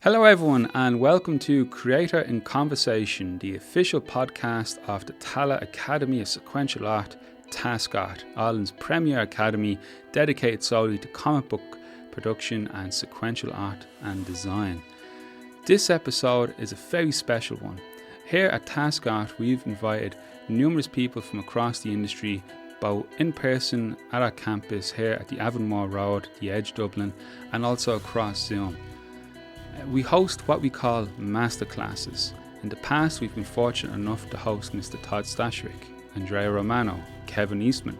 Hello everyone and welcome to Creator in Conversation, the official podcast of the Tallaght Academy of Sequential Art, TASQ, Ireland's premier academy dedicated solely to comic book production and sequential art and design. This episode is a very special one. Here at TASQ, we've invited numerous people from across the industry, both in person at our campus here at the Avonmore Road, the Edge Dublin, and also across Zoom. We host what we call masterclasses. In the past, we've been fortunate enough to host Mr. Todd Stashwick, Andrea Romano, Kevin Eastman.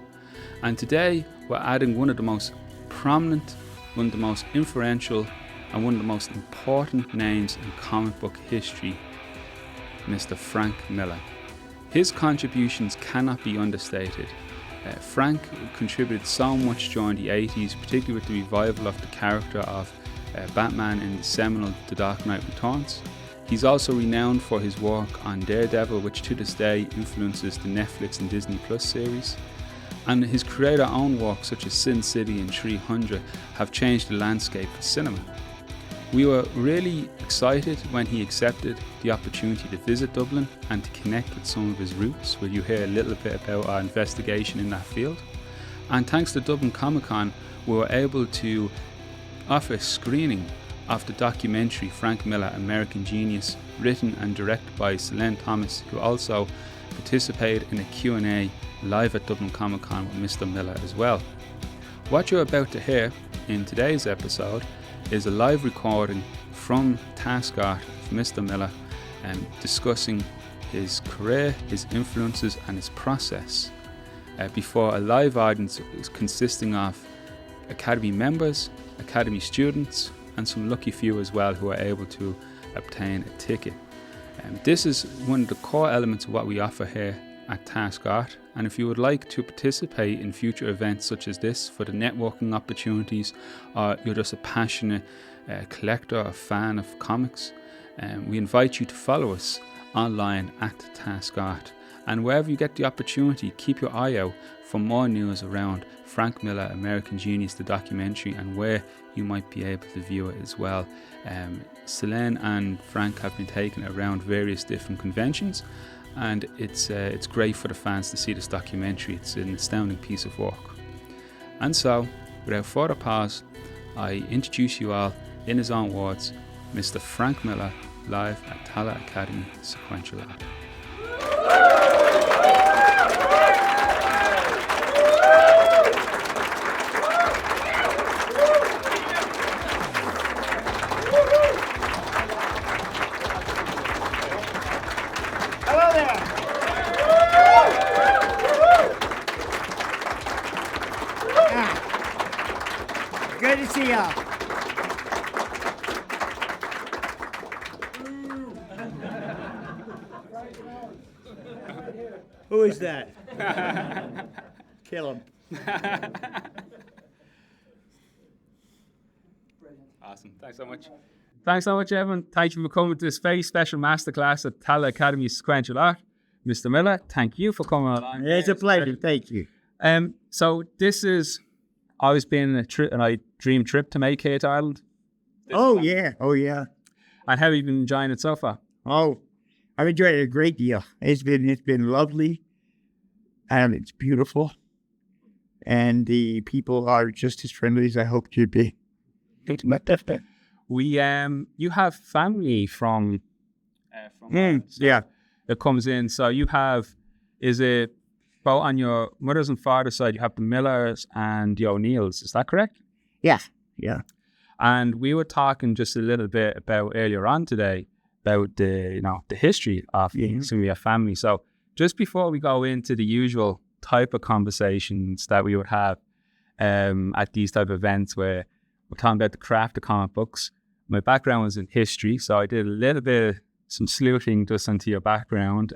And today, we're adding one of the most prominent, one of the most influential, and one of the most important names in comic book history, Mr. Frank Miller. His contributions cannot be understated. Frank contributed so much during the 80s, particularly with the revival of the character of Batman in the seminal The Dark Knight Returns. He's also renowned for his work on Daredevil, which to this day influences the Netflix and Disney Plus series. And his creator-owned works such as Sin City and 300 have changed the landscape of cinema. We were really excited when he accepted the opportunity to visit Dublin and to connect with some of his roots, where you hear a little bit about our investigation in that field. And thanks to Dublin Comic Con, we were able to offer a screening of the documentary Frank Miller, American Genius, written and directed by Slang, who also participated in a Q&A live at Dublin Comic Con with Mr. Miller as well. What you're about to hear in today's episode is a live recording from TASQ of Mr. Miller discussing his career, his influences and his process before a live audience consisting of Academy members, Academy students and some lucky few as well who are able to obtain a ticket. This is one of the core elements of what we offer here at TASQ, and if you would like to participate in future events such as this for the networking opportunities, or you're just a passionate collector or fan of comics, we invite you to follow us online at TASQ. And wherever you get the opportunity, keep your eye out for more news around Frank Miller, American Genius, the documentary, and where you might be able to view it as well. Selene and Frank have been taken around various different conventions, and it's great for the fans to see this documentary. It's an astounding piece of work. And so, without further pause, I introduce you all, in his own words, Mr. Frank Miller, live at Tallaght Academy Sequential Art. Good to see y'all. Who is that? Kill him. Awesome. Thanks so much. Thanks so much, Evan. Thank you for coming to this very special masterclass at Tallaght Academy Sequential Art. Mr. Miller, thank you for coming along. It's a pleasure. Thank you. So this is always been a dream trip to make here to Ireland. Oh yeah. And how have you been enjoying it so far? Oh, I've enjoyed it a great deal. It's been lovely, and it's beautiful, and the people are just as friendly as I hoped you'd be. You have family from yeah. that comes in. So you have, is it both on your mother's and father's side? You have the Millers and the O'Neills. Is that correct? Yeah. And we were talking just a little bit about earlier on today about the history of some of your family. So just before we go into the usual type of conversations that we would have at these type of events where we're talking about the craft of comic books, my background was in history, so I did a little bit of some sleuthing just into your background.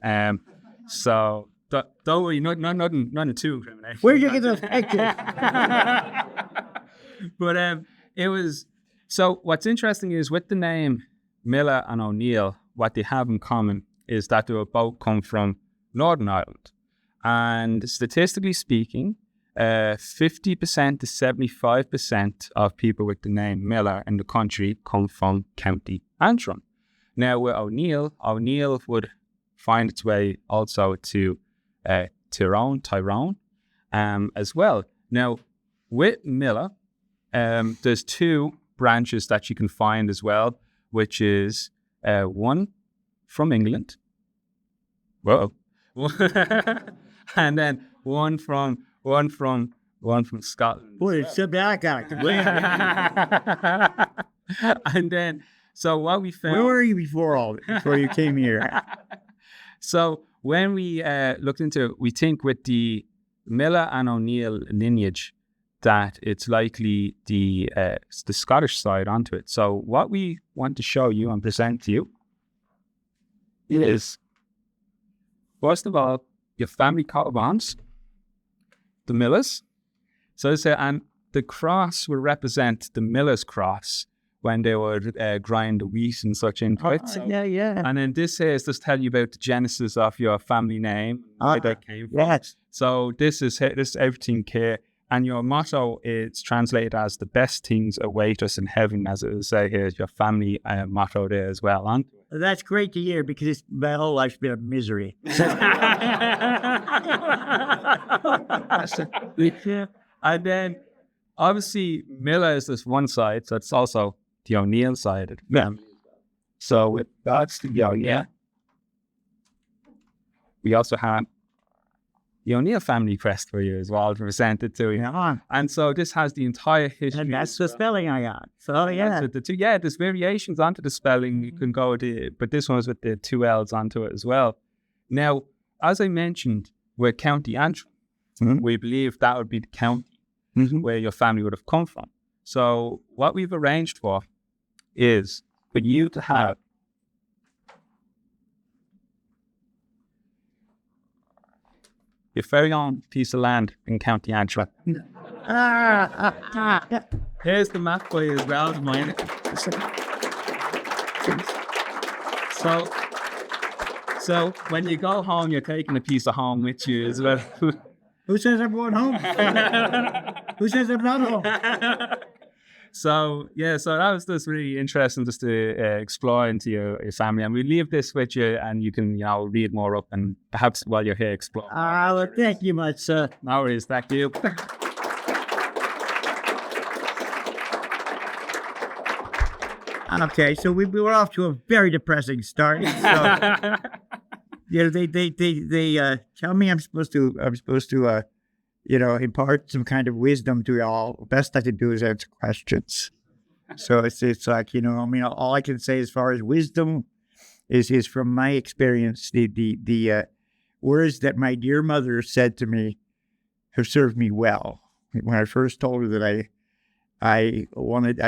So don't worry, nothing too incriminating. Where'd you get those pictures? But it was, so what's interesting is with the name Miller and O'Neill, what they have in common is that they were both come from Northern Ireland. And statistically speaking, 50% to 75% of people with the name Miller in the country come from County Antrim. Now with O'Neill would find its way also to Tyrone, as well. Now with Miller, there's two branches that you can find as well, which is one from England, and then one from Scotland. Boy, it's so bad, And then, so what we found. Where were you before you came here? So when we looked into it, we think with the Miller and O'Neill lineage that it's likely the Scottish side onto it. So what we want to show you and present to you is, first of all, your family coat of arms, the Millers. So and the cross will represent the Miller's cross when they would grind the wheat and such into it. Yeah. And then this here is just tell you about the genesis of your family name, where that came from. Yes. So this is everything here. And your motto is translated as the best things await us in heaven, as it will say here, your family motto there as well. Huh? That's great to hear because my whole life's been a misery. And then obviously Miller is this one side, so it's also the O'Neill side of the family. So that's the we also have the O'Neill family crest for you as well, presented to you. Yeah. And so this has the entire history. And that's the spelling I got. So yeah. There's variations onto the spelling. You can go but this one was with the two L's onto it as well. Now, as I mentioned, we're County Antrim. Mm-hmm. We believe that would be the county where your family would have come from. So what we've arranged for is for you to have your very own piece of land in County Antrim. Here's the map for you as well. So when you go home, you're taking a piece of home with you as well. Who says I'm going home? Who says I'm not home? So that was just really interesting just to explore into your family. And we leave this with you and you can, read more up and perhaps while you're here explore. Well, thank you much, sir. No worries, thank you. Okay, so we were off to a very depressing start. So, they tell me I'm supposed to impart some kind of wisdom to y'all. The best I can do is answer questions. So it's like, all I can say as far as wisdom is from my experience, the words that my dear mother said to me have served me well. When I first told her that I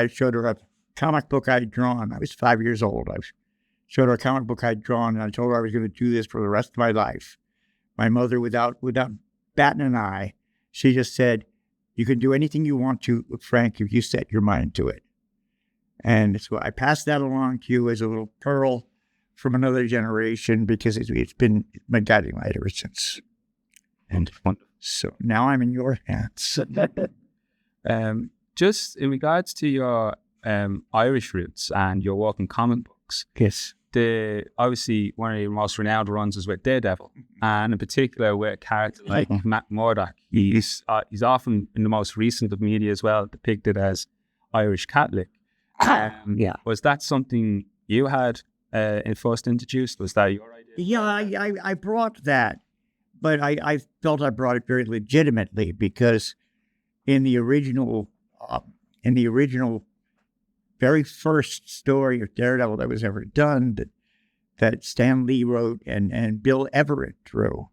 showed her a comic book I'd drawn. I was 5 years old. I showed her a comic book I'd drawn, and I told her I was going to do this for the rest of my life. My mother, without batting an eye, she just said, "You can do anything you want to, Frank, if you set your mind to it." And so I passed that along to you as a little pearl from another generation because it's been my guiding light ever since. And so now I'm in your hands. Just in regards to your Irish roots and your work in comic books. Yes. Obviously one of your most renowned runs is with Daredevil, and in particular with a character like Murdock. He's often in the most recent of media as well depicted as Irish Catholic. Yeah. Was that something you had first introduced? Was that your idea? Yeah, I brought that, but I felt I brought it very legitimately because in the original very first story of Daredevil that was ever done that Stan Lee wrote and Bill Everett drew.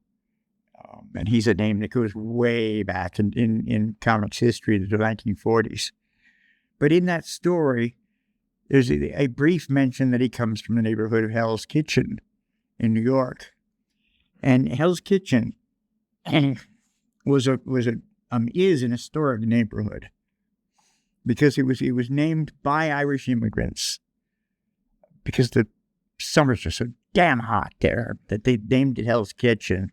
And he's a name that goes way back in comics history, the 1940s. But in that story, there's a brief mention that he comes from the neighborhood of Hell's Kitchen in New York. And Hell's Kitchen is an historic neighborhood, because it was named by Irish immigrants because the summers are so damn hot there that they named it Hell's Kitchen.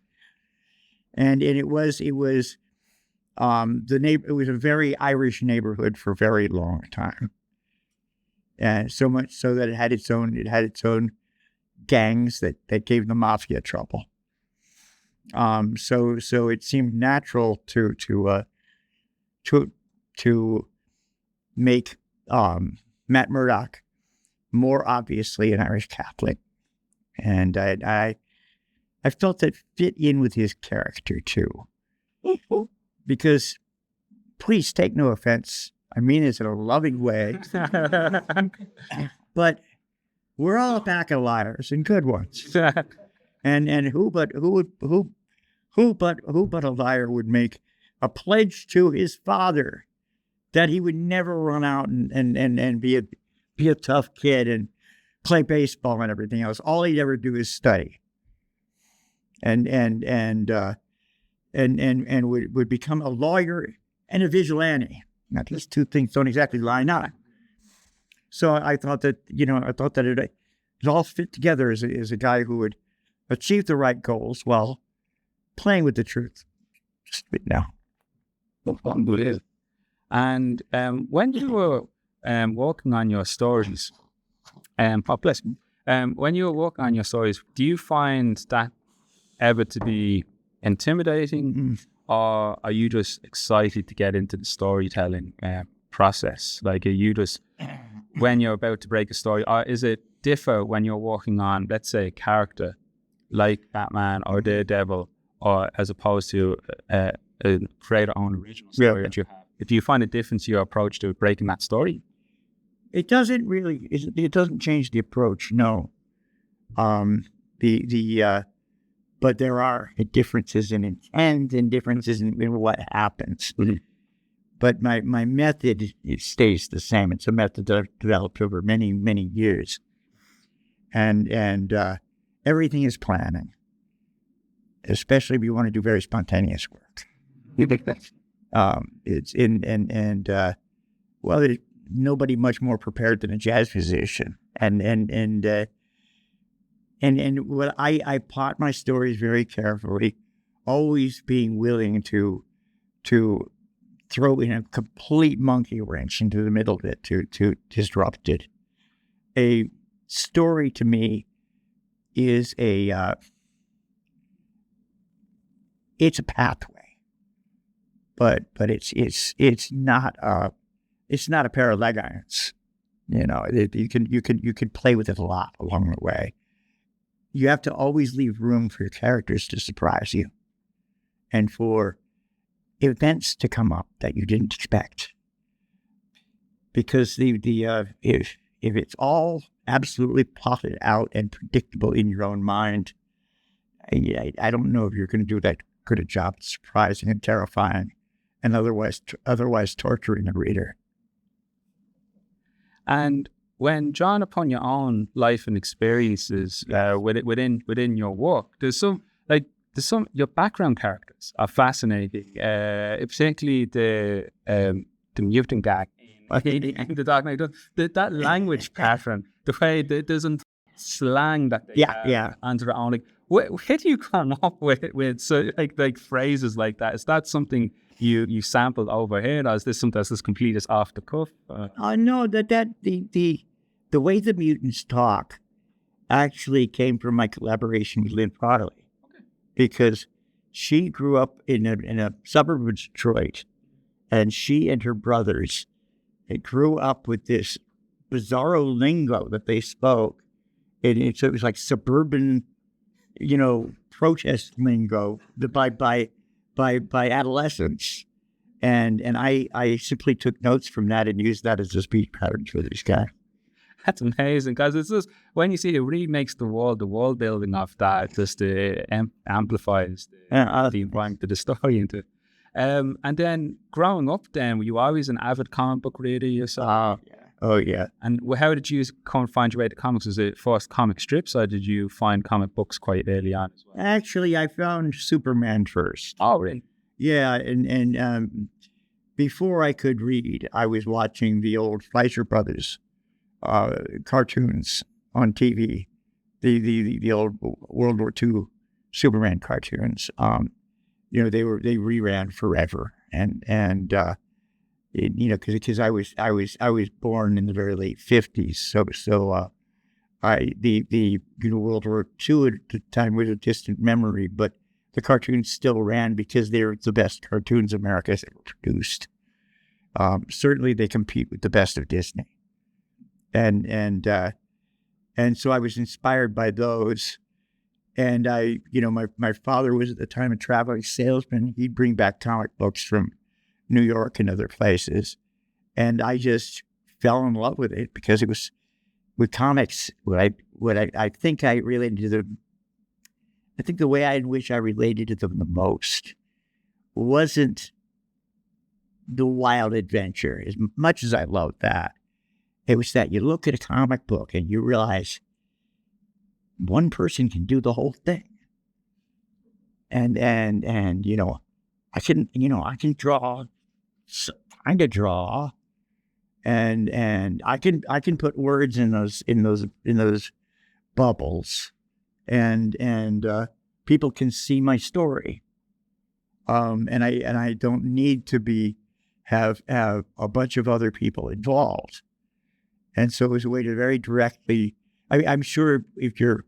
And it was It was a very Irish neighborhood for a very long time, and so much so that it had its own gangs that gave the mafia trouble. So it seemed natural to make Matt Murdock more obviously an Irish Catholic, and I felt that fit in with his character too, because please take no offense, I mean this in a loving way, but we're all a pack of liars and good ones, and who but a liar would make a pledge to his father that he would never run out and be a tough kid and play baseball and everything else. All he'd ever do is study, and would become a lawyer and a vigilante. Now these two things don't exactly line up. So I thought that it all fit together as a guy who would achieve the right goals while playing with the truth. Just now. And when you were working on your stories, when you were working on your stories, do you find that ever to be intimidating, or are you just excited to get into the storytelling process? Like, are you just, when you're about to break a story, or is it differ when you're working on, let's say, a character like Batman or Daredevil, or as opposed to a creator-owned original story that you have? Do you find a difference in your approach to breaking that story? It doesn't really. It doesn't change the approach. No. But there are differences in intent and differences in what happens. Mm-hmm. But my method, it stays the same. It's a method that I've developed over many, many years, and everything is planning, especially if you want to do very spontaneous work. There's nobody much more prepared than a jazz musician, and what I plot my stories very carefully, always being willing to throw in a complete monkey wrench into the middle of it to disrupt it. A story to me is it's a pathway, but it's not a pair of leg irons. You can play with it a lot along the way. You have to always leave room for your characters to surprise you, and for events to come up that you didn't expect. Because if it's all absolutely plotted out and predictable in your own mind, I don't know if you're going to do that good a job at surprising and terrifying, and otherwise torturing the reader. And when drawing upon your own life and experiences within your work, there's some your background characters are fascinating, particularly the mutant guy in the Dark Knight. That language pattern, the way that doesn't slang that they answer their own. Like, where do you come up with so like phrases like that? Is that something you sampled over here, or is this something that's as complete as off the cuff? No, the way the mutants talk actually came from my collaboration with Lynn Potterly, because she grew up in a suburb of Detroit, and she and her brothers grew up with this bizarro lingo that they spoke, and so it was like suburban, protest lingo by adolescents, and I simply took notes from that and used that as a speech pattern for this guy. That's amazing, because it's just, when you see it really makes the world building of that just amplifies the environment of the story into it. And then growing up, then were you always an avid comic book reader yourself? Oh yeah. And how did you find your way to comics? Was it first comic strips, or did you find comic books quite early on as well? Actually, I found Superman first. Oh, really? Yeah, and before I could read, I was watching the old Fleischer brothers cartoons on TV, the old World War II Superman cartoons. They reran forever, because I was born in the very late 50s, so the World War II at the time was a distant memory, but the cartoons still ran because they're the best cartoons America's ever produced. Certainly, they compete with the best of Disney, and so I was inspired by those. And my father was at the time a traveling salesman. He'd bring back comic books from New York and other places, and I just fell in love with it because it was with comics. What I think I related to them. I think the way in which I related to them the most wasn't the wild adventure, as much as I loved that. It was that you look at a comic book and you realize one person can do the whole thing. And I can draw, kind of draw, and I can put words in those bubbles, and people can see my story. And I don't need to have a bunch of other people involved. And so it was a way to very directly. I'm sure if you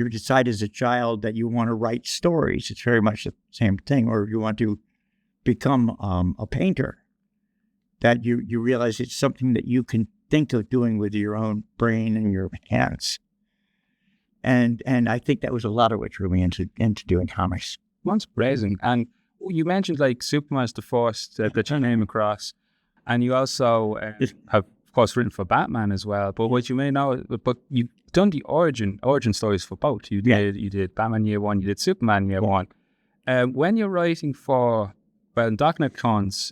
decide as a child that you want to write stories, it's very much the same thing. Or if you want to become a painter, that you realize it's something that you can think of doing with your own brain and your hands. And I think that was a lot of what drew me into doing comics. That's amazing. And you mentioned like Superman's the first that you came across, and you also have, of course, written for Batman as well. But what you may know, but you've done the origin stories for both. You did Batman Year One, you did Superman Year One. When you're writing for, well, in Dark Knight Returns,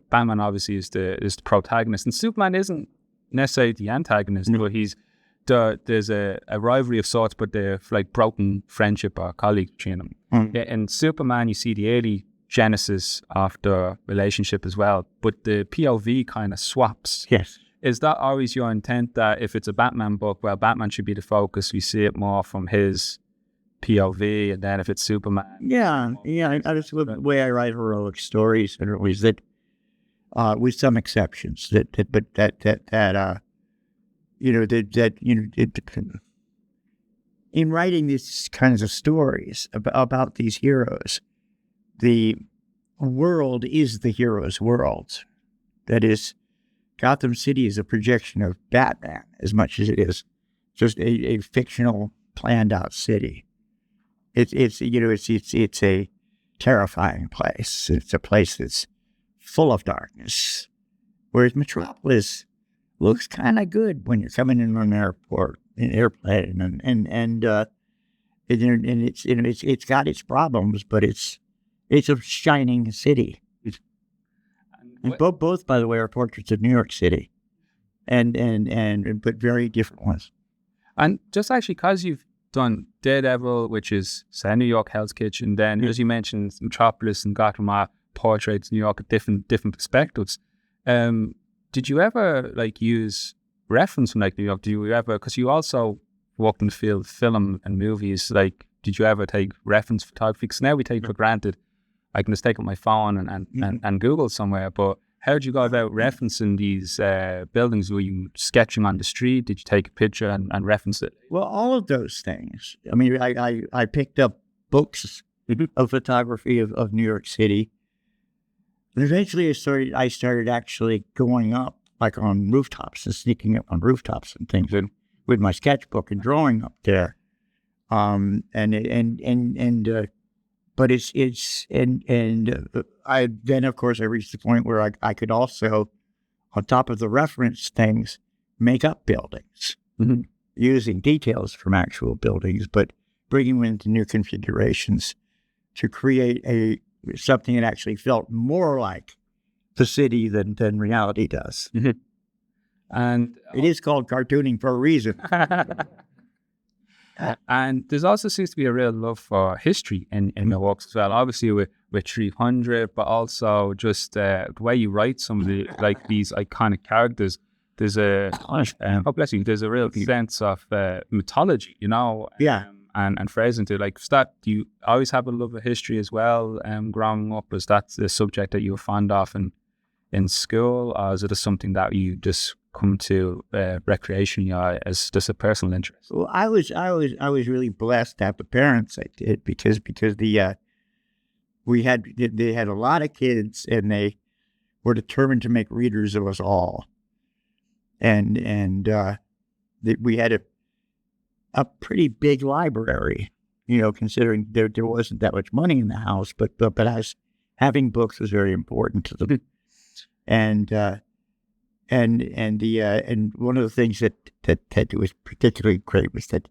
Batman obviously is the protagonist, and Superman isn't necessarily the antagonist, but there's a rivalry of sorts, but they're like broken friendship or colleague between them. In Superman, you see the early genesis of the relationship as well, but the POV kind of swaps. Yes. Is that always your intent, that if it's a Batman book, well, Batman should be the focus, we see it more from his POV, and then if it's Superman? Yeah. That's the way I write heroic stories, and always that, with some exceptions, in writing these kinds of stories about these heroes, the world is the hero's world. That is, Gotham City is a projection of Batman as much as it is just a fictional, planned out city. It's a terrifying place. It's a place that's full of darkness. Whereas Metropolis looks kind of good when you're coming in on an airplane, and it's got its problems, but it's a shining city. And both, by the way, are portraits of New York City, but very different ones. And just actually, because you've done Daredevil, which is say New York Hell's Kitchen, then as you mentioned, Metropolis and Gotham are portraits of New York at different perspectives. Did you ever use reference from New York? Do you ever, because you also worked in the field of film and movies, did you ever take reference photography? Because now we take for granted, I can just take up my phone and Google somewhere, but how did you go about referencing these buildings? Were you sketching on the street? Did you take a picture and reference it? Well, all of those things. I mean, I picked up books of photography of New York City. And eventually I started actually going up on rooftops and sneaking up on rooftops and things with my sketchbook and drawing up there. But I then, of course, I reached the point where I could also, on top of the reference things, make up buildings using details from actual buildings, but bringing them into new configurations to create something that actually felt more like the city than reality does. And it is called cartooning for a reason. And there's also seems to be a real love for history in your works as well. Obviously with 300, but also just the way you write some of the these iconic characters. There's a there's a real sense of mythology, Yeah. and phrasing to like that. Do you always have a love of history as well? Growing up, was that the subject that you were fond of in school, or is it just something that you just come to recreationally as just a personal interest? Well, I was really blessed to have the parents I did because they had a lot of kids and they were determined to make readers of us all, and we had a pretty big library, considering there wasn't that much money in the house, but as having books was very important to them. And one of the things that was particularly great was that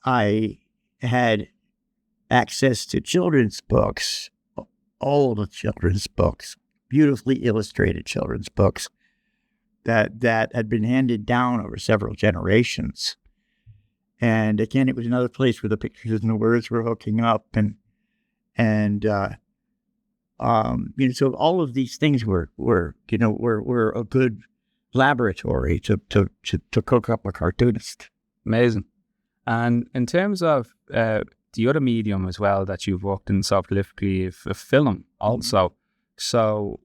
I had access to children's books, all the children's books, beautifully illustrated children's books that had been handed down over several generations. And again, it was another place where the pictures and the words were hooking up, and so all of these things were a good laboratory to cook up a cartoonist. Amazing. And in terms of the other medium as well that you've worked in so prolifically, film also. Mm-hmm. So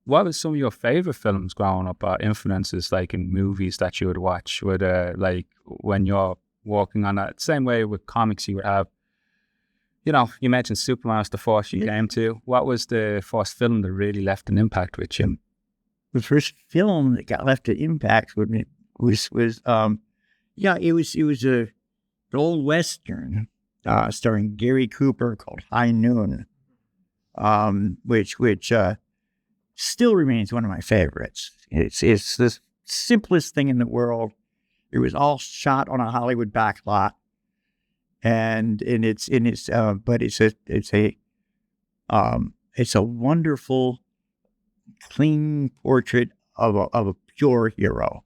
what was some of your favorite films growing up, or influences like in movies that you would watch? Like when you're working on that same way with comics, you would have, you mentioned Superman was the first you came to. What was the first film that really left an impact with you? The first film that got left an impact with me was an old Western starring Gary Cooper called High Noon, which still remains one of my favorites. It's the simplest thing in the world. It was all shot on a Hollywood backlot, it's a wonderful, clean portrait of a pure hero,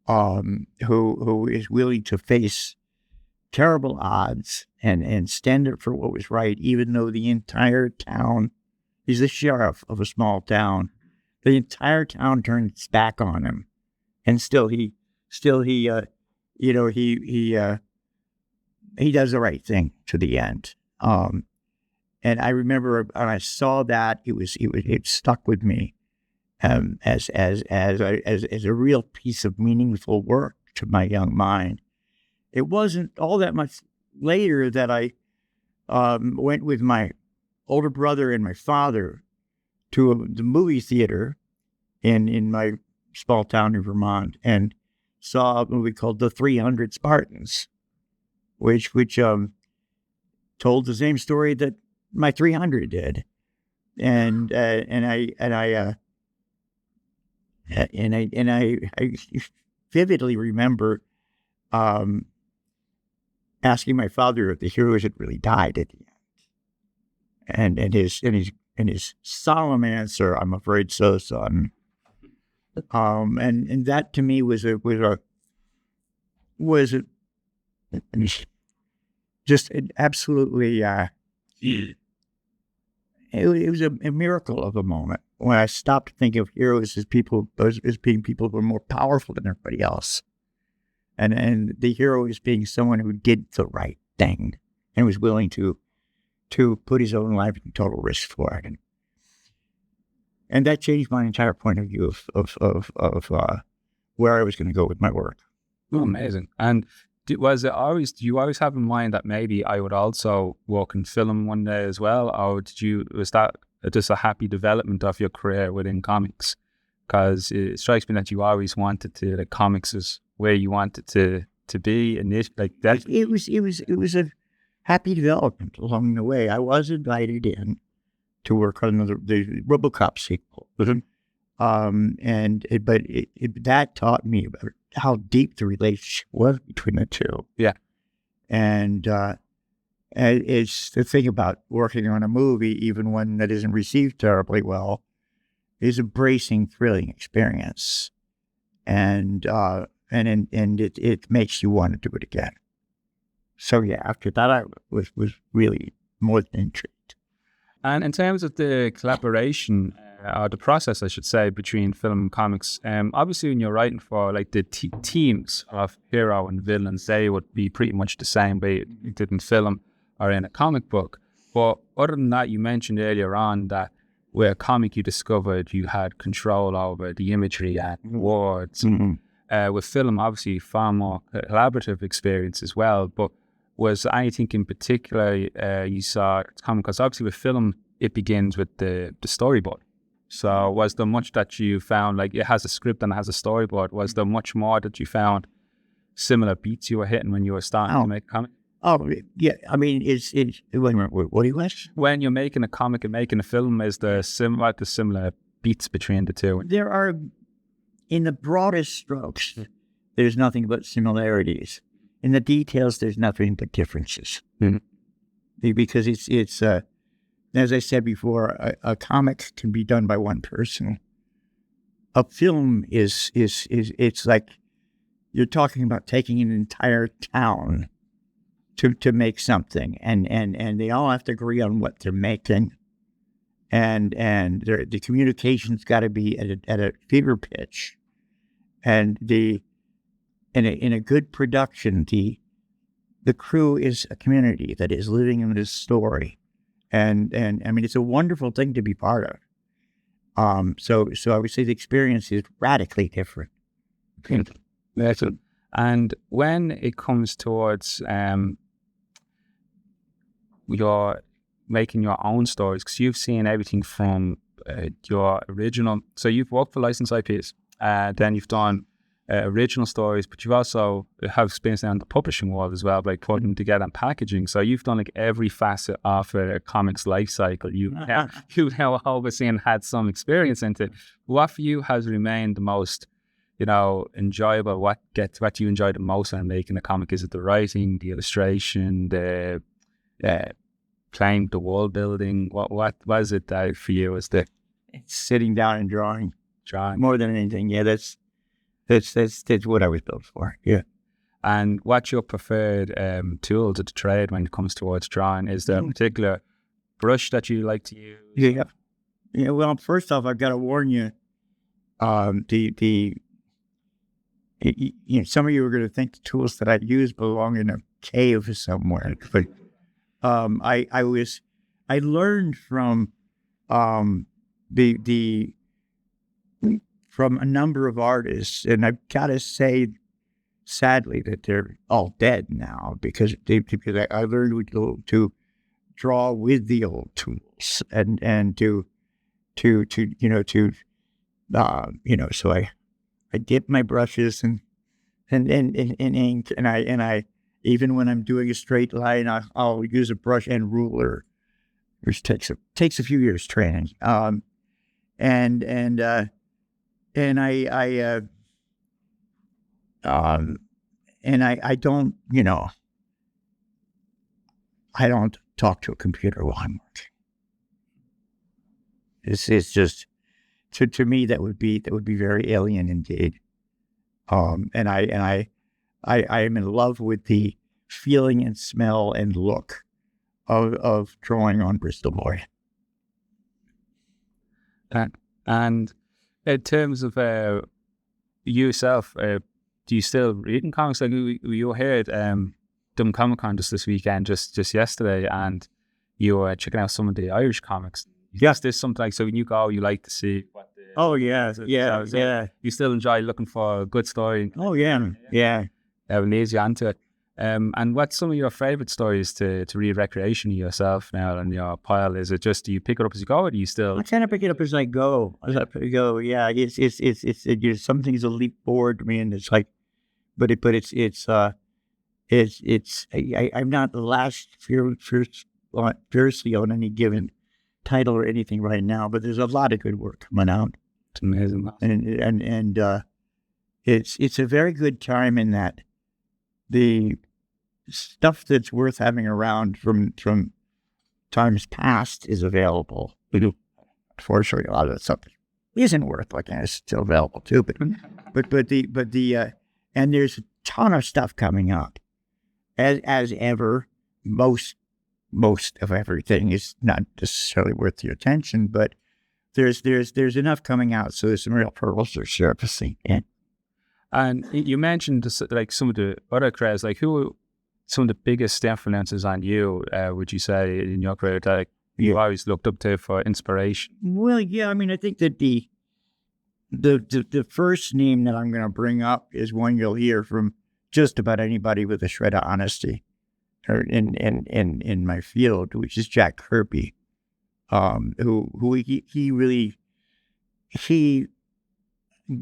who is willing to face terrible odds and stand up for what was right, even though the entire town. He's the sheriff of a small town. The entire town turns its back on him, and still he does the right thing to the end. And I remember when I saw that, it stuck with me as a real piece of meaningful work to my young mind. It wasn't all that much later that I went with my older brother and my father to the movie theater in my small town in Vermont and saw a movie called The 300 Spartans, which told the same story that my 300 did, and I vividly remember asking my father if the heroes had really died at the end. And his solemn answer, "I'm afraid so, son." And that to me was just absolutely it was a miracle of a moment when I stopped to think of heroes as being people who were more powerful than everybody else, and the hero as being someone who did the right thing and was willing to put his own life in total risk for it. And that changed my entire point of view of where I was going to go with my work. Oh, amazing. And do you always have in mind that maybe I would also work in film one day as well? Or was that just a happy development of your career within comics? Because it strikes me that you always wanted to, like, comics is where you wanted to be, and like that. It was a happy development along the way. I was invited in to work on the RoboCop sequel, that taught me about how deep the relationship was between the two. Yeah, and it's the thing about working on a movie, even one that isn't received terribly well, is a bracing, thrilling experience, and it makes you want to do it again. So yeah, after that, I was really more than intrigued. And in terms of the collaboration or the process, I should say, between film and comics. Obviously, when you're writing for like the teams of hero and villains, they would be pretty much the same, but you did in film or in a comic book. But other than that, you mentioned earlier on that with a comic you discovered you had control over the imagery and words. With film, obviously, far more collaborative experience as well. But was anything in particular you saw comic? Because obviously with film, it begins with the storyboard. So was there much that you found, like it has a script and it has a storyboard, was there much more that you found similar beats you were hitting when you were starting to make a comic? Oh, yeah. I mean, what do you ask? When you're making a comic and making a film, is there similar beats between the two? There are, in the broadest strokes, there's nothing but similarities. In the details, there's nothing but differences. Because it's as I said before, a comic can be done by one person. A film is it's like you're talking about taking an entire town to make something, and they all have to agree on what they're making, and the communication's got to be at a fever pitch, and in a good production, the crew is a community that is living in this story. And I mean, it's a wonderful thing to be part of. So I would say the experience is radically different. Excellent. And when it comes towards you're making your own stories, because you've seen everything from your original. So you've worked for licensed IPs, then you've done original stories, but you've also have experience now in the publishing world as well, like putting them together and packaging. So you've done like every facet of a comic's life cycle. You've now overseen and had some experience into it. What for you has remained the most, enjoyable? What you enjoy the most in making a comic? Is it the writing, the illustration, the playing, the world building? What was it that for you was the? It's sitting down and drawing more than anything. Yeah, that's what I was built for. Yeah. And what's your preferred tool to trade when it comes towards drawing? Is there a particular brush that you like to use? Yeah. Well, first off, I've got to warn you. Some of you are going to think the tools that I use belong in a cave somewhere, but I learned from from a number of artists, and I've got to say, sadly, that they're all dead now because I learned to draw with the old tools and to so I dip my brushes in ink, and I even when I'm doing a straight line, I'll use a brush and ruler, which takes a few years training, and I don't, I don't talk to a computer while I'm working. It's just, to me, that would be very alien indeed. And I am in love with the feeling and smell and look of drawing on Bristol board. And in terms of yourself, do you still read in comics? Like you were here at Dublin Comic Con just this weekend, just yesterday, and you were checking out some of the Irish comics. Yes, there's something like, so when you go, you like to see what the... Oh, yeah. You still enjoy looking for a good story? Oh, yeah. That leads you onto it. And what's some of your favourite stories to read recreationally yourself now in your pile? Is it just, do you pick it up as you go, or do you still... I kind of pick it up as I go. Yeah, it's some things will leap forward to me, and it's like, but I'm not the last fiercely on any given title or anything right now, but there's a lot of good work coming out. It's amazing. And it's a very good time in that the stuff that's worth having around from times past is available. Unfortunately, a lot of that stuff isn't worth looking at. It's still available too, but and there's a ton of stuff coming up. As ever, most of everything is not necessarily worth your attention, but there's enough coming out, so there's some real pearls are surfacing. Yeah. And you mentioned like some of the other creators, like who are some of the biggest influences on you, would you say, in your career that you always looked up to for inspiration? Well, yeah, I mean, I think that the first name that I'm going to bring up is one you'll hear from just about anybody with a shred of honesty in my field, which is Jack Kirby, who he really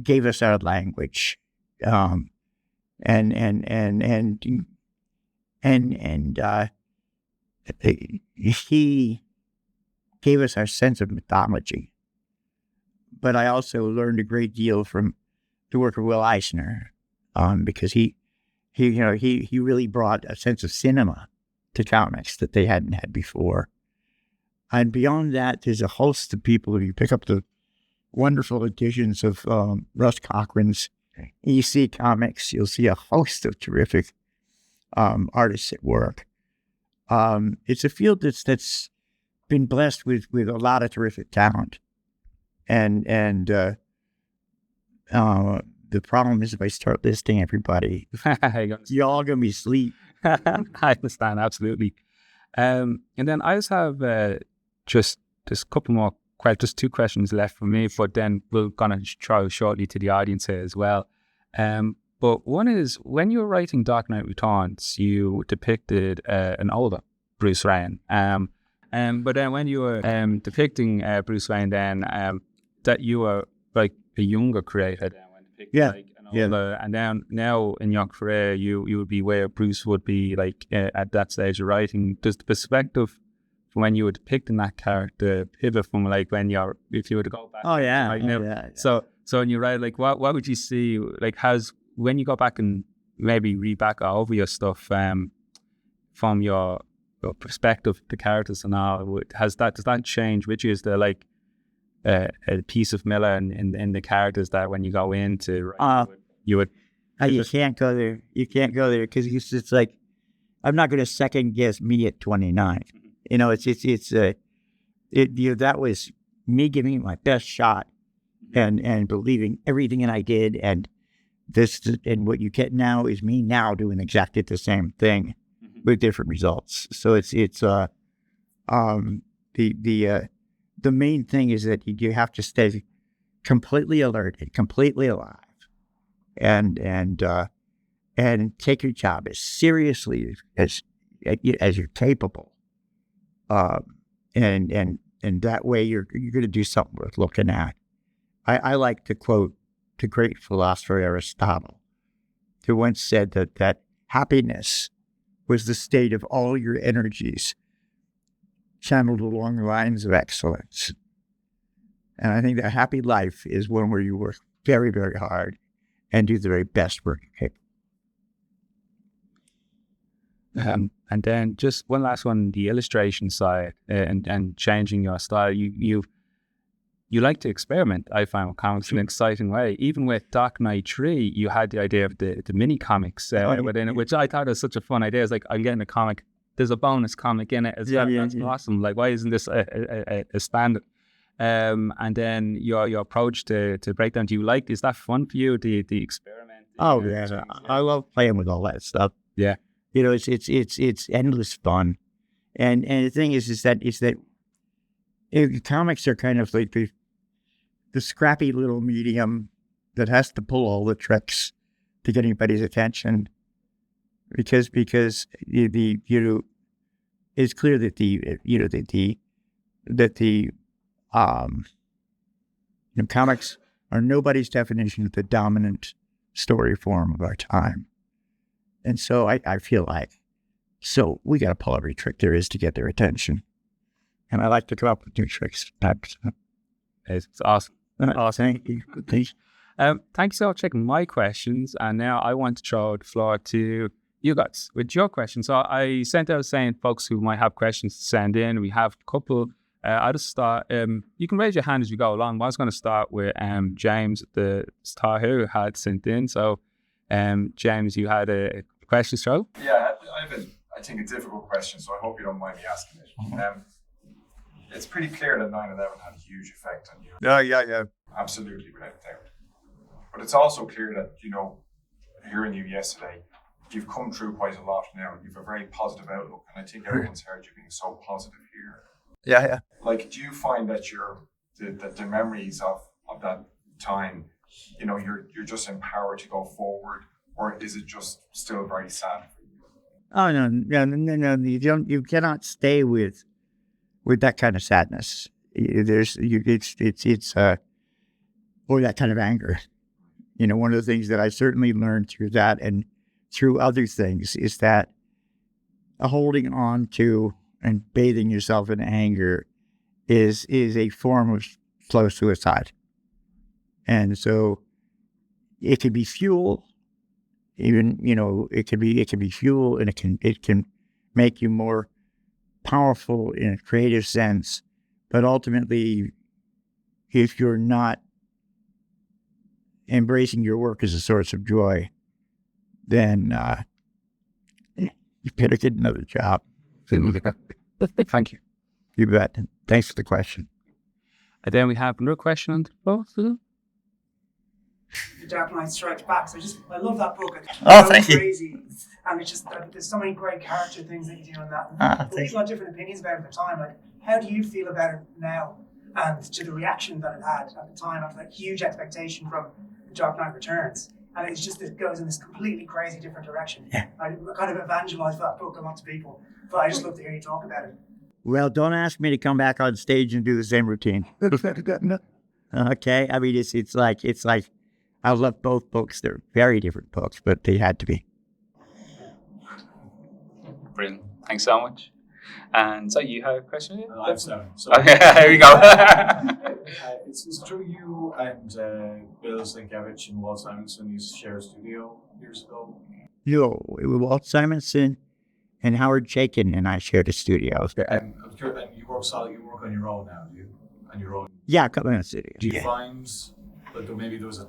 gave us our language, and he gave us our sense of mythology. But I also learned a great deal from the work of Will Eisner, because he really brought a sense of cinema to comics that they hadn't had before. And beyond that, there's a host of people. If you pick up the wonderful editions of Russ Cochran's EC Comics, you'll see a host of terrific artists at work. It's a field that's been blessed with a lot of terrific talent. And the problem is if I start listing everybody, you're all going to be asleep. I understand, absolutely. And then I just have just a couple more just 2 questions left for me, but then we're going to throw shortly to the audience here as well. But one is, when you were writing Dark Knight Returns, you depicted an older Bruce Wayne. But then when you were depicting Bruce Wayne, then that you were like a younger creator then when depicting like an older, and then now in your career you would be where Bruce would be like at that stage of writing. Does the perspective from when you were depicting that character pivot from like when if you were to go back? Oh yeah. Right now? Yeah. So when you write, like what would you see, like when you go back and maybe read back over your stuff from your perspective, the characters and all, does that change? Which is the like a piece of Miller in the characters that when you go into you can't go there. You can't go there because it's like, I'm not going to second guess me at 29. You know, that was me giving it my best shot and believing everything that I did, and what you get now is me now doing exactly the same thing with different results. So it's the main thing is that you have to stay completely alert and completely alive, and take your job as seriously as you're capable, and that way you're going to do something worth looking at. I like to quote the great philosopher Aristotle, who once said that happiness was the state of all your energies channeled along the lines of excellence. And I think that happy life is one where you work very, very hard and do the very best work you can. And then just one last one, the illustration side and changing your style. You like to experiment, I find, with comics in an exciting way. Even with Dark Knight 3, you had the idea of the mini comics within it, which I thought was such a fun idea. It's like, I'm getting a comic, there's a bonus comic in it as well. That's awesome. Like, why isn't this expanded? And then your approach to breakdown, is that fun for you, the experiment? Oh, yeah. I love playing with all that stuff. Yeah. You know, it's endless fun. And the thing is that comics are kind of like the scrappy little medium that has to pull all the tricks to get anybody's attention, because it's clear that comics are nobody's definition of the dominant story form of our time, and so I feel like we got to pull every trick there is to get their attention. And I like to come up with new tricks. It's awesome. Awesome. Thank you. Thanks for checking my questions. And now I want to throw the floor to you guys with your questions. So I sent out saying folks who might have questions to send in. We have a couple. I'll just start. You can raise your hand as we go along. I was going to start with James at the start here, who had sent in. So James, you had a question to throw? Yeah, I have I think a difficult question, so I hope you don't mind me asking it. it's pretty clear that 9/11 had a huge effect on you. Yeah. Absolutely, without doubt. But it's also clear that, hearing you yesterday, you've come through quite a lot now. You have a very positive outlook, and I think everyone's heard you being so positive here. Yeah. Like, do you find that the memories of that time, you're just empowered to go forward, or is it just still very sad for you? Oh no! You cannot stay with that kind of sadness. It's or that kind of anger. One of the things that I certainly learned through that and through other things is that holding on to and bathing yourself in anger is a form of slow suicide. And so it can be fuel, even, it can be fuel, and it can make you more powerful in a creative sense. But ultimately, if you're not embracing your work as a source of joy, then you better get another job. Thank you. You bet. Thanks for the question. And then we have another question on the floor. The Dark Knight Strikes Back. So I love that book. It's Thank you. Crazy. And it's just, there's so many great character things that you do in that. People have different opinions about it at the time. Like, how do you feel about it now? And to the reaction that it had at the time after that huge expectation from The Dark Knight Returns. And it goes in this completely crazy different direction. Yeah. I kind of evangelized that book to lots of people. But I just love to hear you talk about it. Well, don't ask me to come back on stage and do the same routine. Okay? I mean, it's like I love both books. They're very different books, but they had to be. Brilliant. Thanks so much. And so you have a question? I have seven. So Here we go. it's true you and Bill Sienkiewicz and Walt Simonson used to share a studio years ago. No, Walt Simonson and Howard Chaykin and I shared a studio. And I'm curious, and you work on your own now, do you? On your own? Yeah, come in the studio. Do you find that maybe there was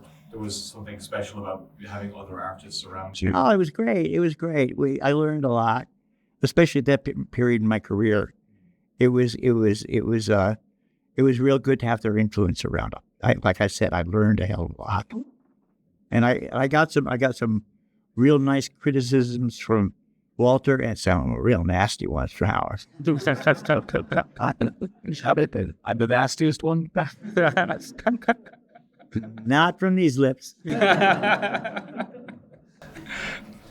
something special about having other artists around you? Oh, it was great. I learned a lot, especially at that period in my career. It was real good to have their influence around. Like I said, I learned a hell of a lot, and I got some real nice criticisms from Walter and some real nasty ones from Howard. I'm the nastiest one. Not from these lips.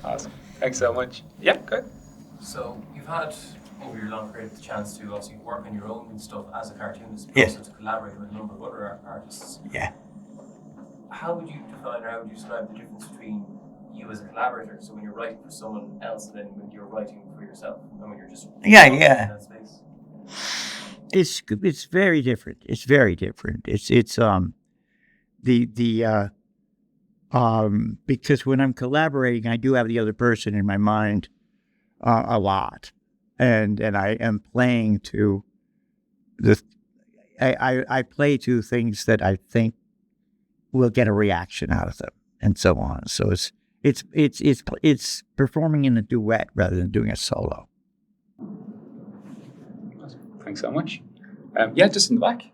Awesome. Thanks so much. Yeah, good. So you've had, over your long career, the chance to obviously work on your own stuff as a cartoonist, but Yeah. also to collaborate with a number of other artists. Yeah. How would you define, or how would you describe the difference between you as a collaborator, so when you're writing for someone else, and then when you're writing for yourself, and when you're just in that space? It's very different. It's very different. It's because when I'm collaborating, I do have the other person in my mind a lot, and I am playing to I play to things that I think will get a reaction out of them, and so on. So it's performing in a duet rather than doing a solo. Thanks so much. Yeah, just in the back.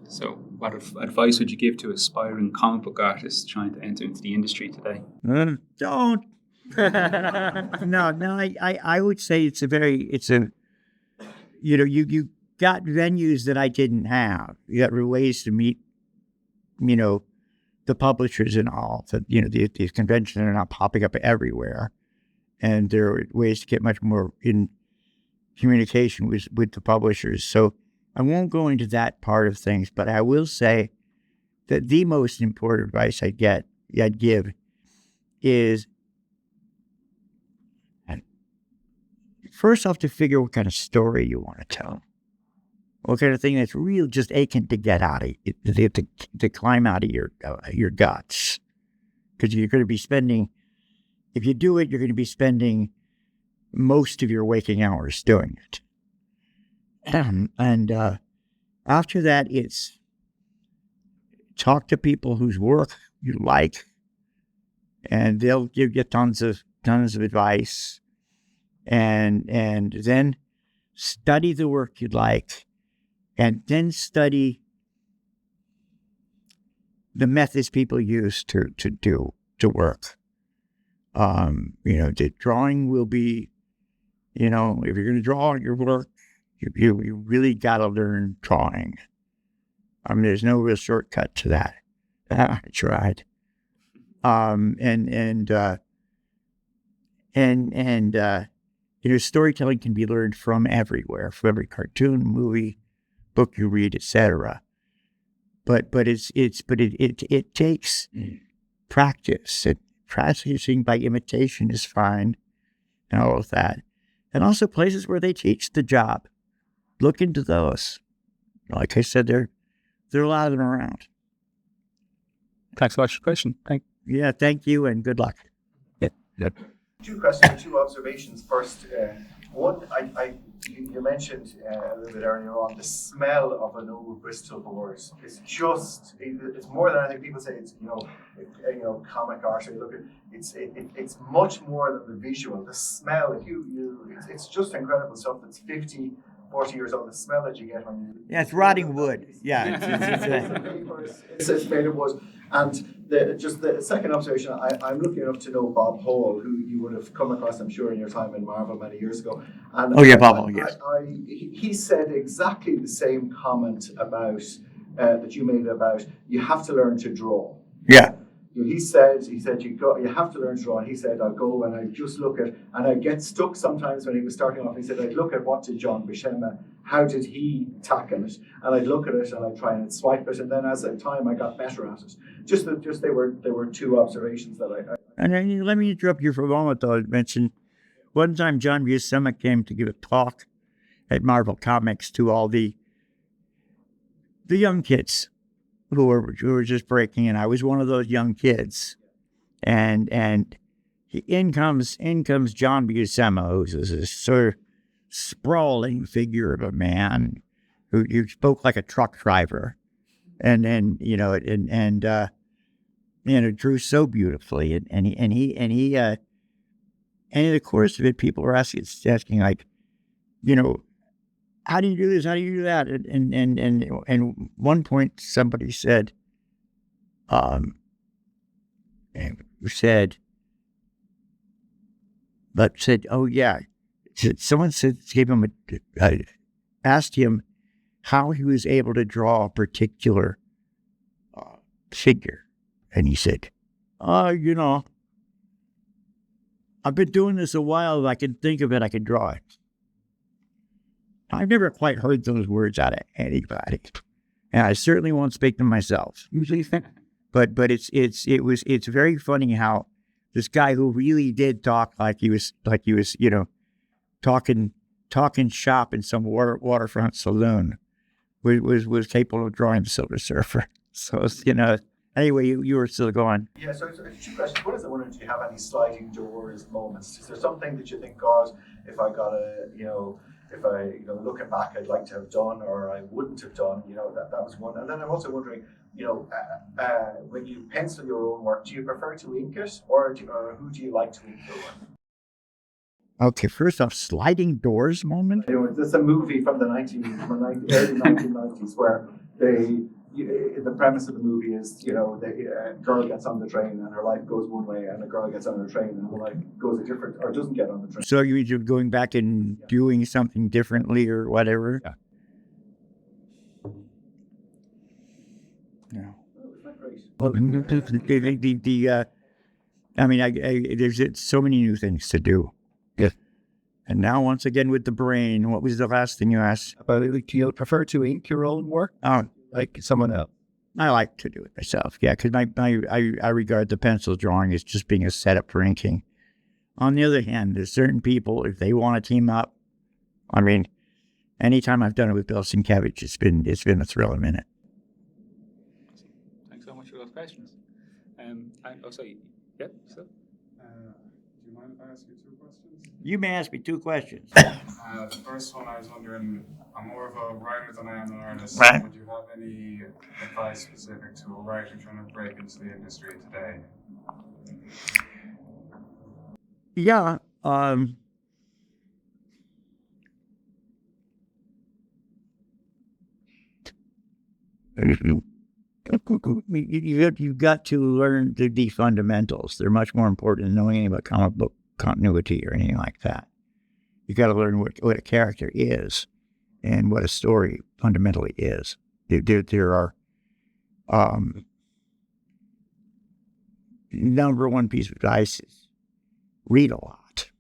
So, what advice would you give to aspiring comic book artists trying to enter into the industry today? Don't. No. I would say you got venues that I didn't have. You got ways to meet, the publishers and all. That these conventions are now popping up everywhere, and there are ways to get much more in communication with the publishers. So I won't go into that part of things, but I will say that the most important advice I'd give is, first off, to figure what kind of story you want to tell. What kind of thing that's real, just aching to get out of you, to climb out of your guts. Because you're going to be spending, if you do it, you're going to be spending most of your waking hours doing it. And after that, it's talk to people whose work you like and they'll give you tons of advice, and then study the work you'd like, and then study the methods people use to work. The drawing will be, if you're going to draw your work, you really got to learn drawing. I mean, there's no real shortcut to that. I tried. Storytelling can be learned from everywhere, from every cartoon, movie, book you read, etc. But it takes practice. Practicing by imitation is fine, and all of that. And also places where they teach the job. Look into those. Like I said, there are a lot of them around. Thanks so much for the question. Thank you, and good luck. Yeah. 2 questions, 2 observations. First, one, you mentioned a little bit earlier on the smell of an old Bristol board. It's more than I think people say. It's comic art. Or you look at it's much more than the visual. The smell. It's just incredible stuff. That's 50, 40 years old. The smell that you get when you it's rotting wood. Yeah, it's made of wood. And the second observation, I'm lucky enough to know Bob Hall, who you would have come across, I'm sure, in your time in Marvel many years ago. And Bob Hall, yes. He said exactly the same comment about that you made about you have to learn to draw. Yeah. He said you have to learn to draw, and he said I'll go and I just look at, and I get stuck sometimes when he was starting off. He said I'd look at what did John Buscema, how did he tackle it, and I'd look at it and I'd try and swipe it, and then as a time I got better at it. Just they were 2 observations that I. And let me interrupt you for a moment though. I'd mention one time John Buscema came to give a talk at Marvel Comics to all the young kids who were just breaking in. I was one of those young kids, and in comes John Buscema, who's a sort of sprawling figure of a man who spoke like a truck driver, and it drew so beautifully, and he in the course of it, people were asking like, how do you do this? How do you do that? And one point somebody said, oh yeah, someone asked him how he was able to draw a particular figure, and he said, I've been doing this a while. If I can think of it, I can draw it. I've never quite heard those words out of anybody, and I certainly won't speak them myself. But it's very funny how this guy who really did talk like he was talking shop in some waterfront saloon was capable of drawing the Silver Surfer. So anyway, you were still going. Yeah. So 2 questions. One is, I wonder, do you have any sliding doors moments? Is there something that you think, God, if I got if I, looking back, I'd like to have done, or I wouldn't have done, that was one. And then I'm also wondering, when you pencil your own work, do you prefer to ink it, or who do you like to ink your work? Okay, first off, sliding doors moment. This is a movie from the early 1990s where the premise of the movie is, the girl gets on the train and her life goes one way, and a girl gets on the train and her life goes a different, or doesn't get on the train. So you're going back and doing something differently or whatever? Yeah. No. Oh, great. There's so many new things to do. Yeah. And now, once again, with the brain, what was the last thing you asked? Do you prefer to ink your own work? Oh, Like someone else? I like to do it myself, yeah, because I regard the pencil drawing as just being a setup for inking. On the other hand, there's certain people, if they want to team up, anytime I've done it with Bill Sienkiewicz, it's been a thrill a minute. Thanks so much for those questions. So. Do you mind if I ask you 2 questions? You may ask me 2 questions. The first one, I was wondering, I'm more of a writer than I am an artist. Right. Would you have any advice specific to a writer trying to break into the industry today? Yeah. You've got to learn the fundamentals. They're much more important than knowing anything about comic book continuity or anything like that. You've got to learn what a character is and what a story fundamentally is. There are number one piece of advice is read a lot.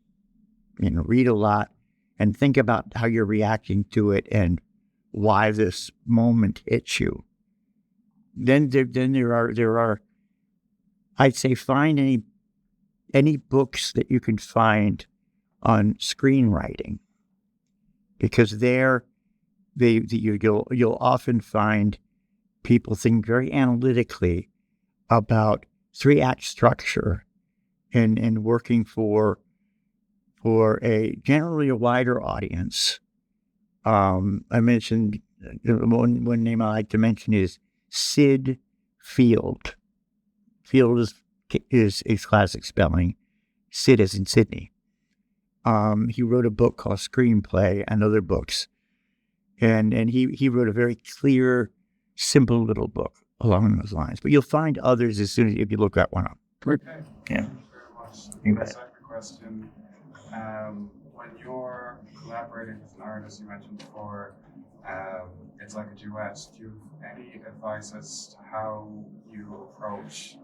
Read a lot and think about how you're reacting to it and why this moment hits you. Then there are I'd say find any books that you can find on screenwriting, because you'll often find people think very analytically about 3-act structure and working for a generally a wider audience. I mentioned one name I like to mention is Sid Field. Field is classic spelling. Sid is in Sydney. He wrote a book called Screenplay and other books. And he wrote a very clear, simple little book along those lines. But you'll find others if you look that one up. Okay. Yeah. Thank you very much. The second question, when you're collaborating with an artist, you mentioned before, it's like a duet. Do you have any advice as to how you approach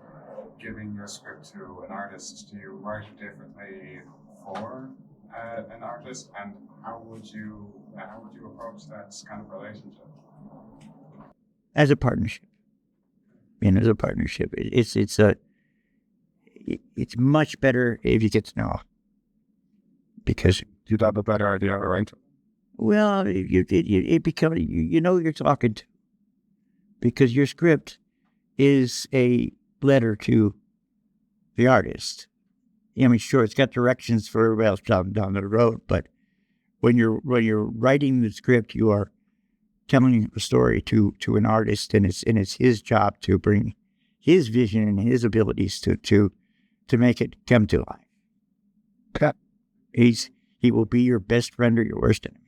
giving your script to an artist? Do you write it differently for an artist, and how would you approach that kind of relationship? As a partnership. As a partnership, it's much better if you get to know, because You have a better idea, right? well, it becomes you know who you're talking to, because your script is a letter to the artist. Sure, it's got directions for everybody else down the road, but when you're writing the script, you are telling a story to an artist, and it's his job to bring his vision and his abilities to make it come to life. Okay. He will be your best friend or your worst enemy.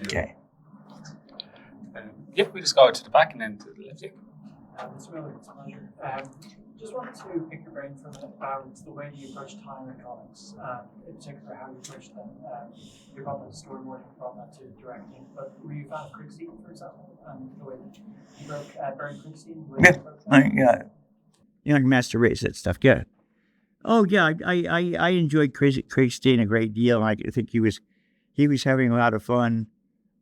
Okay. Yeah, we just go to the back and then to the left. Yeah. It's really a pleasure. Just wanted to pick your brain for a minute about the way you approach time in comics, in particular how you approach them. You brought that to storyboarding, you brought that to directing, but were you a fan of Krigstein, for example, and the way that you broke Barry Krigstein? Young Master Race, that stuff, yeah. Oh yeah, I enjoyed Krigstein a great deal. I think he was having a lot of fun.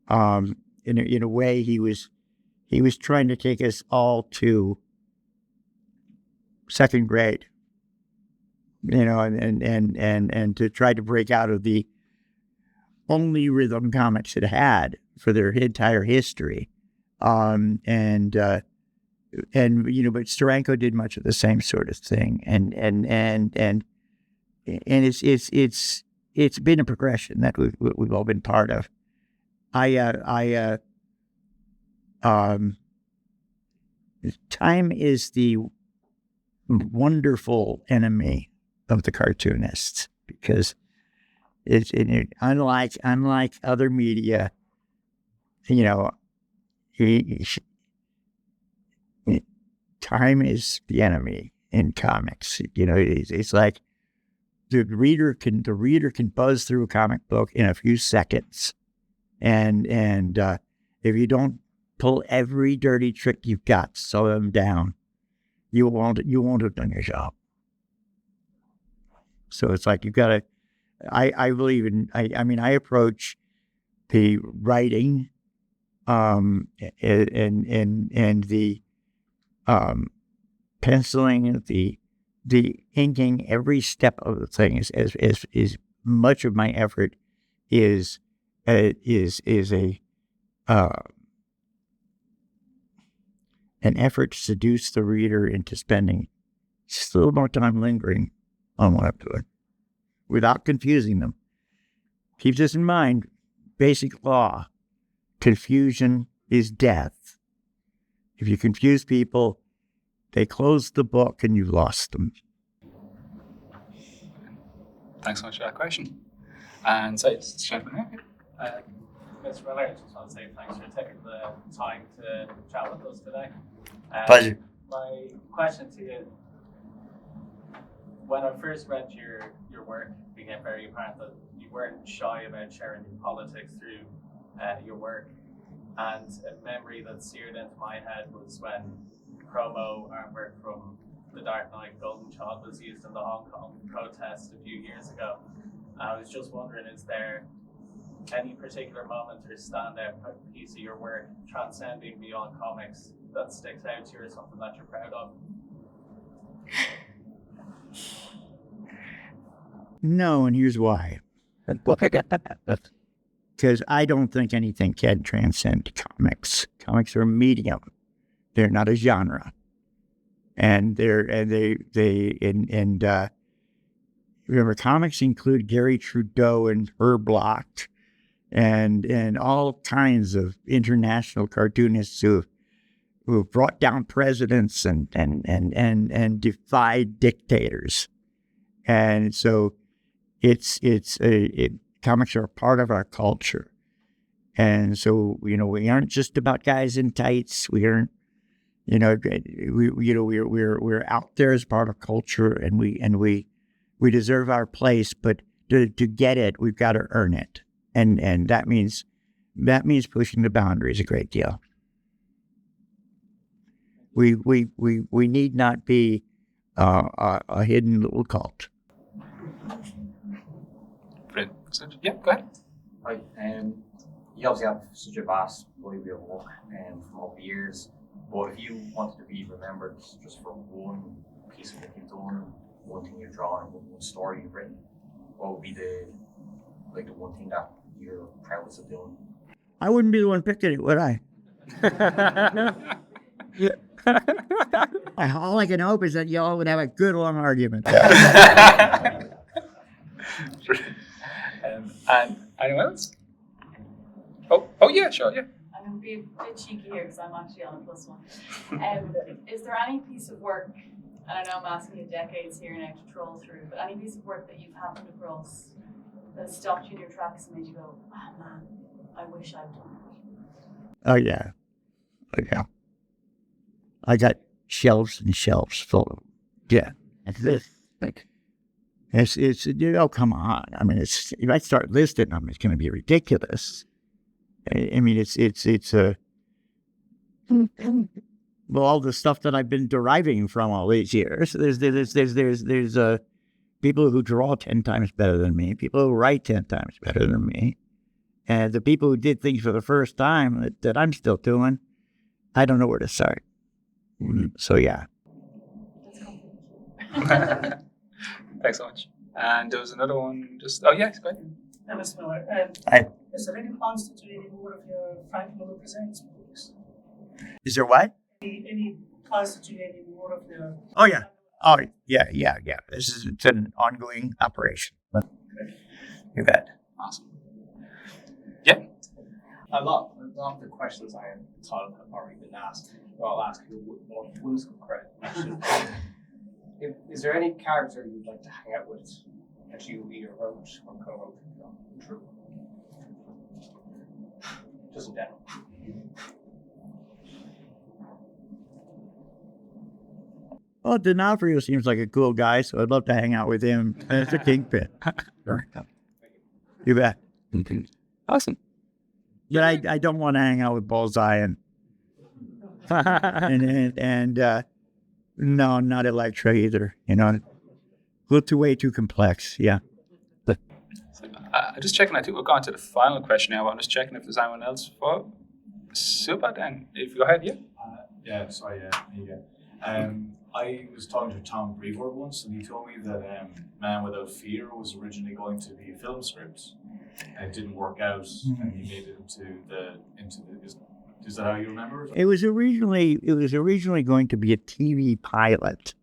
In a way, he was trying to take us all to second grade, and to try to break out of the only rhythm comics it had for their entire history. But Steranko did much of the same sort of thing, and it's been a progression that we've all been part of. Time is the wonderful enemy of the cartoonists, because unlike other media, time is the enemy in comics. It's like the reader can buzz through a comic book in a few seconds, and if you don't pull every dirty trick you've got to slow them down, you won't have done your job. So it's like you've got to. I believe in. I approach the writing, and the penciling, and the inking, every step of the thing is much of my effort is an effort to seduce the reader into spending just a little more time lingering on what I'm doing without confusing them. Keep this in mind. Basic law: confusion is death. If you confuse people, They close the book and you lost them. Thanks so much for that question. And so, Mr. Miller, I just want to say thanks for taking the time to chat with us today. Pleasure. My question to you, when I first read your work, it became very apparent that you weren't shy about sharing your politics through your work. And a memory that seared into my head was when chromo artwork from The Dark Knight Golden Child was used in the Hong Kong protest a few years ago. I was just wondering, is there any particular moment or standout piece of your work transcending beyond comics that sticks out to you or something that you're proud of? No, and here's why. Because I don't think anything can transcend comics. Comics are a medium. They're not a genre. And remember, comics include Gary Trudeau and Herb Locht and all kinds of international cartoonists who brought down presidents and defied dictators. And so comics are a part of our culture. And so, we aren't just about guys in tights. We aren't, we're out there as part of culture, and we deserve our place, but to get it, we've got to earn it. And that means pushing the boundaries a great deal. We need not be a hidden little cult. Brilliant. Yeah, go ahead. Right. You obviously have such a vast body of work from over the years, but if you wanted to be remembered just for one piece of work you've done, one thing you've drawn, one story you've written, what would be the one thing that you're proudest of doing? I wouldn't be the one picking it, would I? All I can hope is that y'all would have a good long argument. And anyone else? Oh yeah, sure, yeah. I'm going to be a bit cheeky here because I'm actually on a +1. Is there any piece of work, and I know I'm asking you decades here now to troll through, but any piece of work that you've happened across that stopped you in your tracks and made you go, oh man, I wish I'd done that? Oh yeah. I got shelves and shelves full of them. Yeah. It's come on. I mean, if I start listing them, it's going to be ridiculous. I mean, it's all the stuff that I've been deriving from all these years. There's people who draw 10 times better than me, people who write 10 times better than me, and the people who did things for the first time that I'm still doing, I don't know where to start. So yeah. Thanks so much. And there was another one. Oh yeah, go ahead. Mr. Miller, is there any plans to do any more of your Frank Miller Presents books? Is there what? Any plans to do any more of your... Oh yeah. It's an ongoing operation. You bet. Awesome. Yeah. A lot of the questions I thought of have already been asked. Well, I'll ask you more whimsical question. Is there any character you'd like to hang out with that you either wrote or co-wrote? True. Just in general. Well, D'Onofrio seems like a cool guy, so I'd love to hang out with him. And it's a kingpin. You bet. Awesome. But I don't want to hang out with Bullseye and no, not Elektra either. A little way too complex. Yeah. Just checking. I think we're going to the final question now. I'm just checking if there's anyone else. Super. Then, if you go ahead, yeah. I was talking to Tom Brevoort once, and he told me that Man Without Fear was originally going to be a film script, and it didn't work out, and he made it into the. Is that how you remember it? It was originally going to be a TV pilot,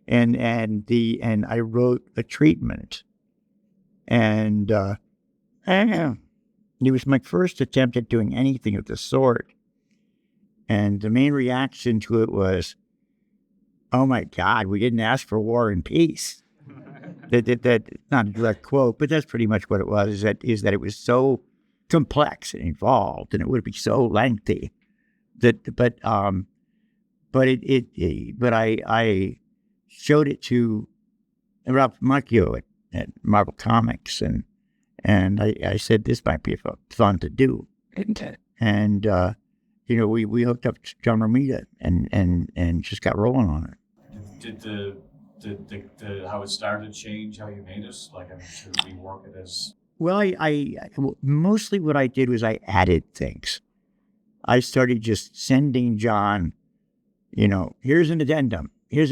and I wrote a treatment, and it was my first attempt at doing anything of the sort, and the main reaction to it was, oh my God, we didn't ask for war and peace. that not a direct quote, but that's pretty much what it was. Is that it was so complex and involved, and it would be so lengthy but I showed it to Ralph Macchio at Marvel Comics, and I said this might be fun to do, and we hooked up to John Romita and just got rolling on it. Did the how it started change how you made it? Like, I mean, to rework it as. Well, I mostly what I did was I added things. I started just sending John, here's an addendum, and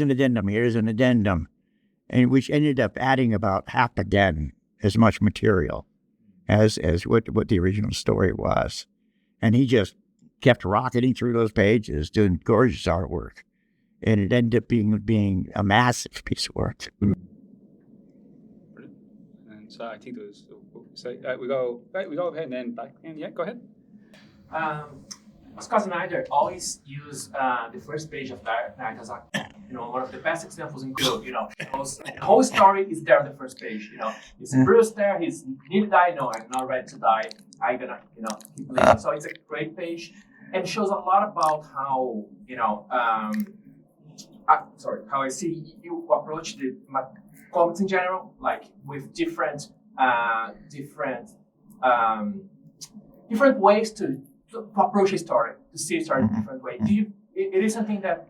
which ended up adding about half again as much material as what the original story was. And he just kept rocketing through those pages, doing gorgeous artwork. And it ended up being a massive piece of work. Brilliant. And so I think there was, we go ahead and then back. Yeah, go ahead. Scott and I always use the first page of Dark Knight as one of the best examples in good. The whole story is there on the first page. It's Bruce there. He's need to die. No, I'm not ready to die. I'm gonna keep living. So it's a great page, and shows a lot about how how I see you approach the comics in general, like with different ways to approach a story, to see a story in a different way. It is something that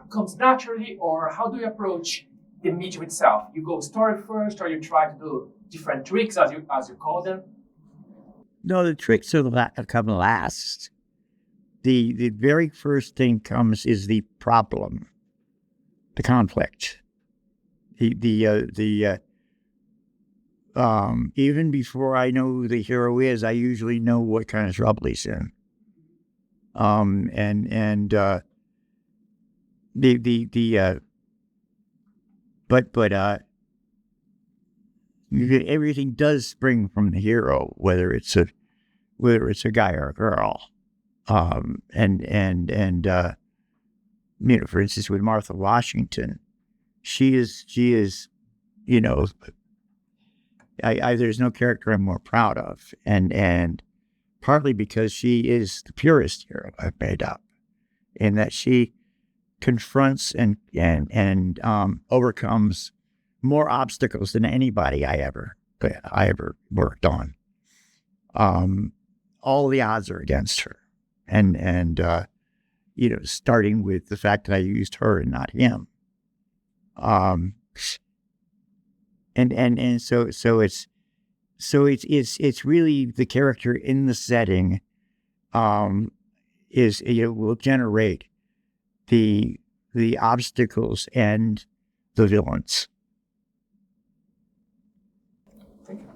comes naturally, or how do you approach the medium itself? You go story first, or you try to do different tricks, as you call them? No, the tricks come last. The very first thing is the problem, the conflict. Even before I know who the hero is, I usually know what kind of trouble he's in. Everything does spring from the hero, whether it's a guy or a girl. For instance, with Martha Washington, she is, there's no character I'm more proud of, and partly because she is the purest hero I've made up, in that she confronts and overcomes more obstacles than anybody I ever worked on. All the odds are against her, and starting with the fact that I used her and not him. So it's really the character in the setting will generate the obstacles and the villains. Thank you.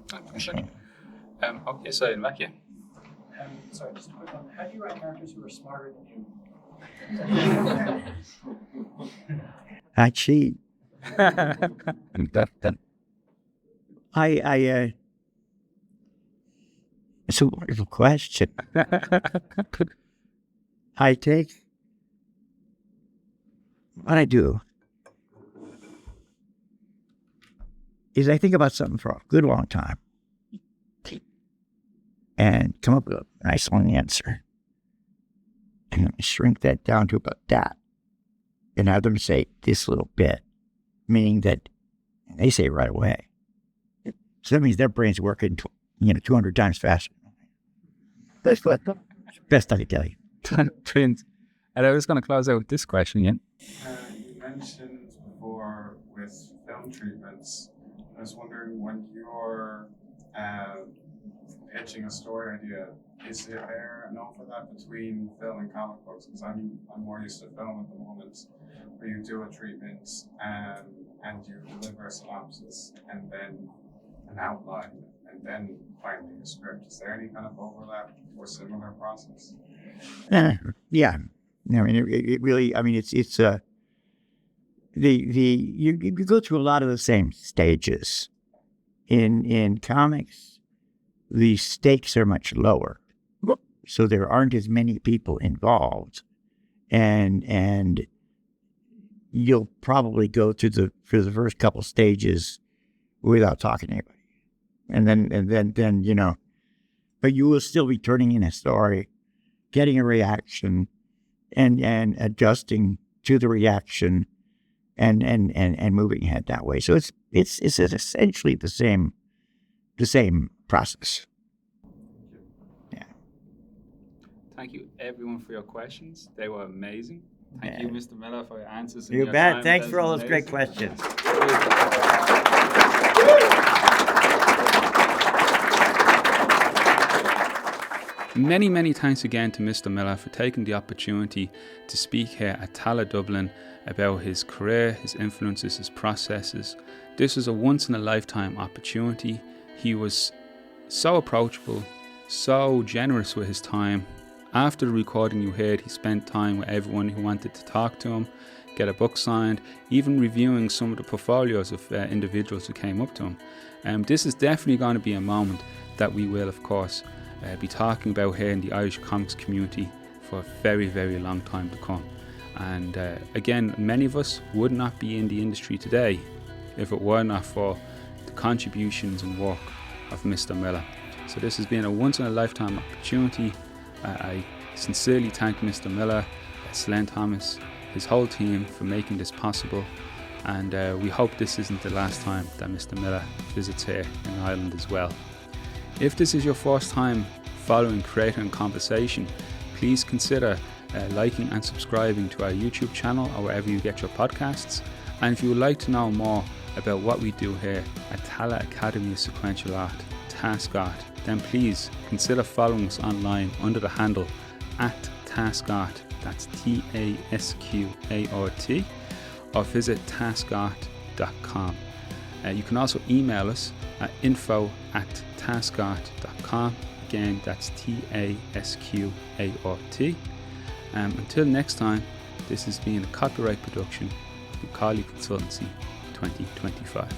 Okay, so in back, yeah. Sorry, just a quick one. How do you write characters who are smarter than you? I cheat. It's a wonderful question. What I do is I think about something for a good long time and come up with a nice long answer. And then I shrink that down to about that and have them say this little bit, meaning that they say it right away. So that means their brain's working 200 times faster. That's what best I can tell you. Twins. And I was going to close out with this question, yeah. You mentioned before with film treatments, I was wondering when you're pitching a story idea, is there a note for that between film and comic books? Because I'm more used to film at the moment, where you do a treatment and you deliver a synopsis and then an outline and then finally a script. Is there any kind of overlap or similar process? Yeah. I mean, it really. I mean, it's you go through a lot of the same stages. In comics, the stakes are much lower, so there aren't as many people involved, and you'll probably go for the first couple stages without talking to anybody. And then, you know, but you will still be turning in a story, getting a reaction and adjusting to the reaction and moving ahead that way. So it's essentially the same process. Yeah. Thank you everyone for your questions. They were amazing. Thank you, Mr. Miller, for your answers. You bet. Thanks for all those great questions. Many, many thanks again to Mr. Miller for taking the opportunity to speak here at TALA Dublin about his career, his influences, his processes. This was a once-in-a-lifetime opportunity. He was so approachable, so generous with his time. After the recording you heard, he spent time with everyone who wanted to talk to him, get a book signed, even reviewing some of the portfolios of individuals who came up to him. This is definitely going to be a moment that we will, of course, be talking about here in the Irish comics community for a very, very long time to come. And again, many of us would not be in the industry today if it were not for the contributions and work of Mr. Miller. So this has been a once-in-a-lifetime opportunity. I sincerely thank Mr. Miller, Slang Thomas, his whole team for making this possible. And we hope this isn't the last time that Mr. Miller visits here in Ireland as well. If this is your first time following Creator in Conversation, please consider liking and subscribing to our YouTube channel or wherever you get your podcasts. And if you would like to know more about what we do here at TALA Academy of Sequential Art, TASQ Art, then please consider following us online under the handle @TASQ Art, that's TASQART, or visit tasqart.com. You can also email us at info@tasqart.com. Again, that's TASQART. Until next time, this has been a copyright production of Macaulay Consultancy 2025.